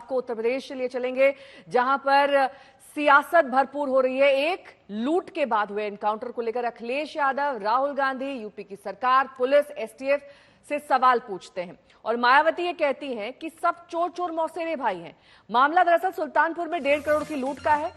आपको उत्तर प्रदेश से लिए चलेंगे, जहां पर सियासत भरपूर हो रही है। एक लूट के बाद हुए एनकाउंटर को लेकर अखिलेश यादव, राहुल गांधी, यूपी की सरकार, पुलिस, एसटीएफ से सवाल पूछते हैं और मायावती ये कहती हैं कि सब चोर चोर मौसेरे भाई हैं। मामला दरअसल सुल्तानपुर में 1.5 करोड़ की लूट का है।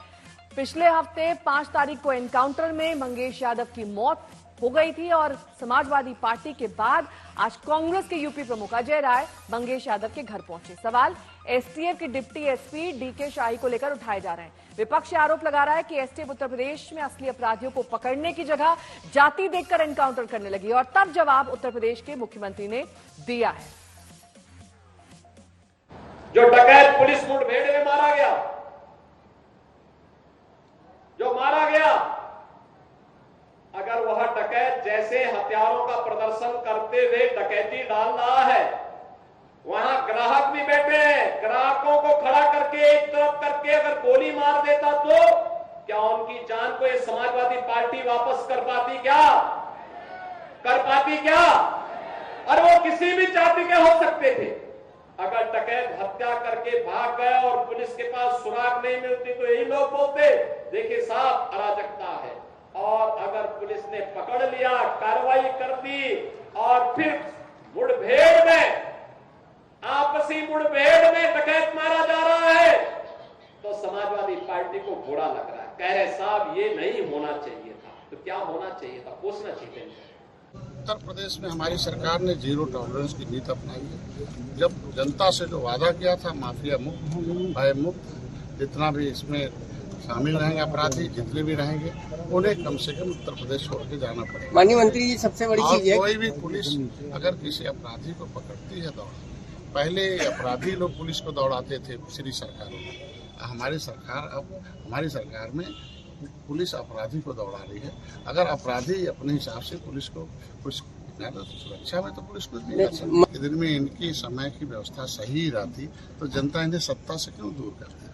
पिछले हफ्ते 5 तारीख को एनकाउंटर में मंगेश यादव की मौत हो गई थी और समाजवादी पार्टी के बाद आज कांग्रेस के यूपी प्रमुख अजय राय मंगेश यादव के घर पहुंचे। सवाल एसटीएफ की डिप्टी एसपी डीके शाही को लेकर उठाए जा रहे हैं। विपक्ष आरोप लगा रहा है कि एसटीएफ उत्तर प्रदेश में असली अपराधियों को पकड़ने की जगह जाति देखकर एनकाउंटर करने लगी और तब जवाब उत्तर प्रदेश के मुख्यमंत्री ने दिया है। जो डकैत पुलिस मुठभेड़ में मारा गया, जो मारा गया, अगर वह डकैत जैसे हथियारों का प्रदर्शन करते हुए डकैती डाल रहा है, वहां ग्राहक भी बैठे हैं, ग्राहकों को खड़ा करके एक तरफ करके अगर गोली मार देता तो क्या उनकी जान को ये समाजवादी पार्टी वापस कर पाती क्या? कर पाती क्या? और वो किसी भी जाति के हो सकते थे। अगर डकैत हत्या करके भाग गए और पुलिस के पास सुराग नहीं मिलती तो यही लोग बोलते देखिए साहब अराजकता है। और अगर पुलिस ने पकड़ लिया, कार्रवाई कर दी और फिर मुठभेड़ में, आपसी मुठभेड़ में डकैत मारा जा रहा है तो समाजवादी पार्टी को बुरा लग रहा है, कह रहे साहब ये नहीं होना चाहिए था। तो क्या होना चाहिए था? पूछना चाहिए। उत्तर प्रदेश में हमारी सरकार ने जीरो टॉलरेंस की नीति अपनाई है। जब जनता से जो वादा किया था माफिया मुक्त, भय मुक्त, जितना भी इसमें शामिल रहेंगे अपराधी जितने भी रहेंगे उन्हें कम से कम उत्तर प्रदेश छोड़ के जाना पड़ेगा। माननीय मंत्री जी, सबसे बड़ी चीज है कोई भी पुलिस अगर किसी अपराधी को पकड़ती है दौड़, पहले अपराधी लोग पुलिस को दौड़ाते थे पिछली सरकारों में, हमारी सरकार में पुलिस अपराधी को दौड़ा रही है। अगर अपराधी अपने हिसाब से पुलिस को कुछ तो सुरक्षा में तो पुलिस कुछ नहीं कर सकती। दिन में इनकी समय की व्यवस्था सही रहती तो जनता इन्हें सत्ता से क्यों दूर करती।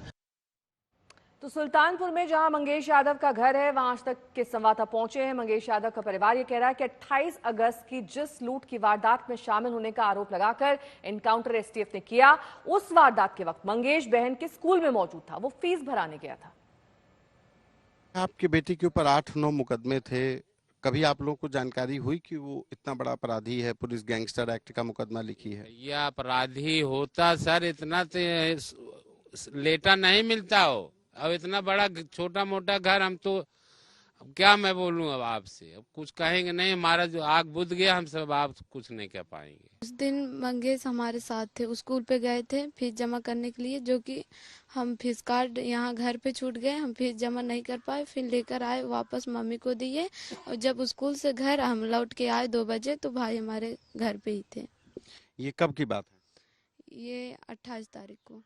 तो सुल्तानपुर में जहां मंगेश यादव का घर है वहां आज तक के संवाददाता पहुंचे हैं। मंगेश यादव का परिवार यह कह रहा है कि 28 अगस्त की जिस लूट की वारदात में शामिल होने का आरोप लगाकर एनकाउंटर एसटीएफ ने किया, उस वारदात के वक्त मंगेश बहन के स्कूल में मौजूद था, वो फीस भराने गया था। आपके बेटी के ऊपर 8-9 मुकदमे थे, कभी आप लोगों को जानकारी हुई कि वो इतना बड़ा अपराधी है, पुलिस गैंगस्टर एक्ट का मुकदमा लिखी है? यह अपराधी होता सर इतना लेटा नहीं मिलता हो। अब इतना बड़ा छोटा मोटा घर, हम तो अब क्या मैं बोलूं अब आपसे, अब कुछ कहेंगे नहीं, हमारा जो आग बुझ गया, हम सब आप कुछ नहीं कह पाएंगे। उस दिन मंगेश हमारे साथ थे, स्कूल पे गए थे फीस जमा करने के लिए, जो कि हम फीस कार्ड यहाँ घर पे छूट गए, हम फीस जमा नहीं कर पाए, फिर लेकर आए वापस मम्मी को दिए और जब स्कूल से घर हम लौट के आए 2 बजे तो भाई हमारे घर पे ही थे। ये कब की बात है? ये 28 तारीख को।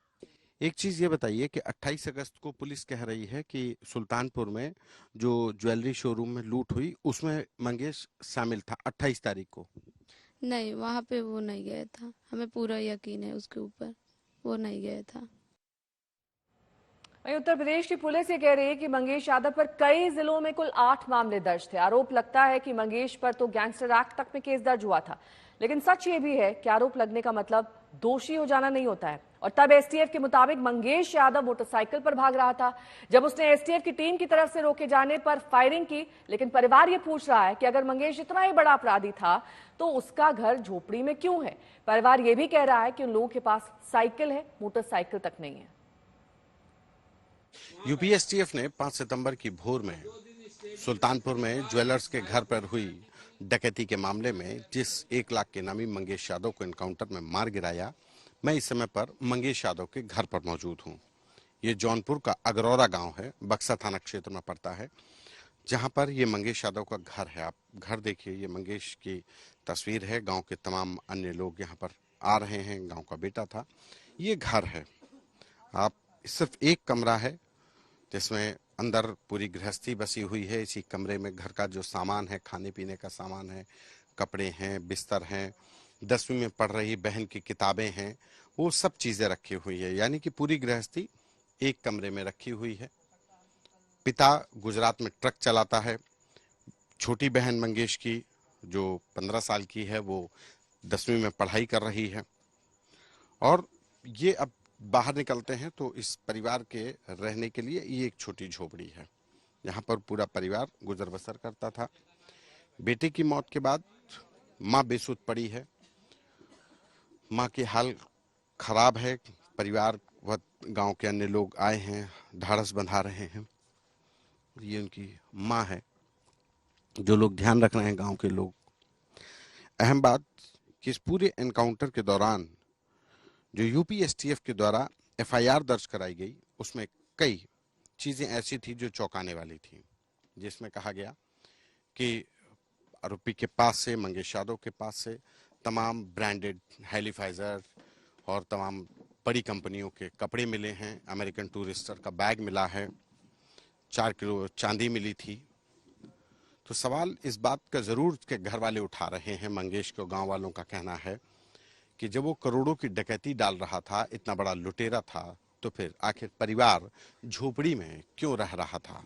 एक चीज ये बताइए कि 28 अगस्त को पुलिस कह रही है कि सुल्तानपुर में जो ज्वेलरी शोरूम में लूट हुई उसमें मंगेश शामिल था 28 तारीख को। नहीं, वहाँ पे वो नहीं गया था, हमें पूरा यकीन है उसके ऊपर, वो नहीं गया था। वहीं उत्तर प्रदेश की पुलिस ये कह रही है कि मंगेश यादव पर कई जिलों में कुल 8 मामले दर्ज थे। आरोप लगता है कि मंगेश पर तो गैंगस्टर एक्ट तक में केस दर्ज हुआ था, लेकिन सच ये भी है कि आरोप लगने का मतलब दोषी हो जाना नहीं होता है। और तब एसटीएफ के मुताबिक मंगेश यादव मोटरसाइकिल पर भाग रहा था जब उसने एसटीएफ की टीम की तरफ से रोके जाने पर फायरिंग की। लेकिन परिवार ये पूछ रहा है कि अगर मंगेश इतना ही बड़ा अपराधी था तो उसका घर झोपड़ी में क्यों है? परिवार ये भी कह रहा है कि उन लोगों के पास साइकिल है, मोटरसाइकिल तक नहीं है। यूपी एसटीएफ ने 5 सितंबर की भोर में सुल्तानपुर में ज्वेलर्स के घर पर हुई डकैती के मामले में जिस 1 लाख के नामी मंगेश यादव को एनकाउंटर में मार गिराया, मैं इस समय पर मंगेश यादव के घर पर मौजूद हूं। ये जौनपुर का अगरौरा गांव है, बक्सा थाना क्षेत्र में पड़ता है, जहां पर ये मंगेश यादव का घर है। आप घर देखिए, ये मंगेश की तस्वीर है। गांव के तमाम अन्य लोग यहाँ पर आ रहे हैं, गांव का बेटा था। ये घर है, आप सिर्फ एक कमरा है जिसमें अंदर पूरी गृहस्थी बसी हुई है। इसी कमरे में घर का जो सामान है, खाने पीने का सामान है, कपड़े हैं, बिस्तर हैं, 10वीं में पढ़ रही बहन की किताबें हैं, वो सब चीजें रखी हुई है। यानी कि पूरी गृहस्थी एक कमरे में रखी हुई है। पिता गुजरात में ट्रक चलाता है। छोटी बहन मंगेश की जो 15 साल की है वो 10वीं में पढ़ाई कर रही है। और ये अब बाहर निकलते हैं तो इस परिवार के रहने के लिए ये एक छोटी झोपड़ी है, यहाँ पर पूरा परिवार गुजर बसर करता था। बेटे की मौत के बाद माँ बेसुध पड़ी है, माँ की हाल खराब है। परिवार व गांव के अन्य लोग आए हैं, ढाढ़स बंधा रहे हैं। ये उनकी माँ है, जो लोग ध्यान रख रहे हैं गांव के लोग। अहम बात कि इस पूरे एनकाउंटर के दौरान जो यूपी एसटीएफ के द्वारा एफआईआर दर्ज कराई गई, उसमें कई चीजें ऐसी थी जो चौंकाने वाली थी, जिसमें कहा गया कि आरोपी के पास से, मंगेश यादव के पास से तमाम ब्रांडेड हेलीफाइजर और तमाम बड़ी कंपनियों के कपड़े मिले हैं। अमेरिकन टूरिस्टर का बैग मिला है, 4 किलो चांदी मिली थी। तो सवाल इस बात का जरूर के घर वाले उठा रहे हैं, मंगेश को गांव वालों का कहना है कि जब वो करोड़ों की डकैती डाल रहा था, इतना बड़ा लुटेरा था, तो फिर आखिर परिवार झोपड़ी में क्यों रह रहा था।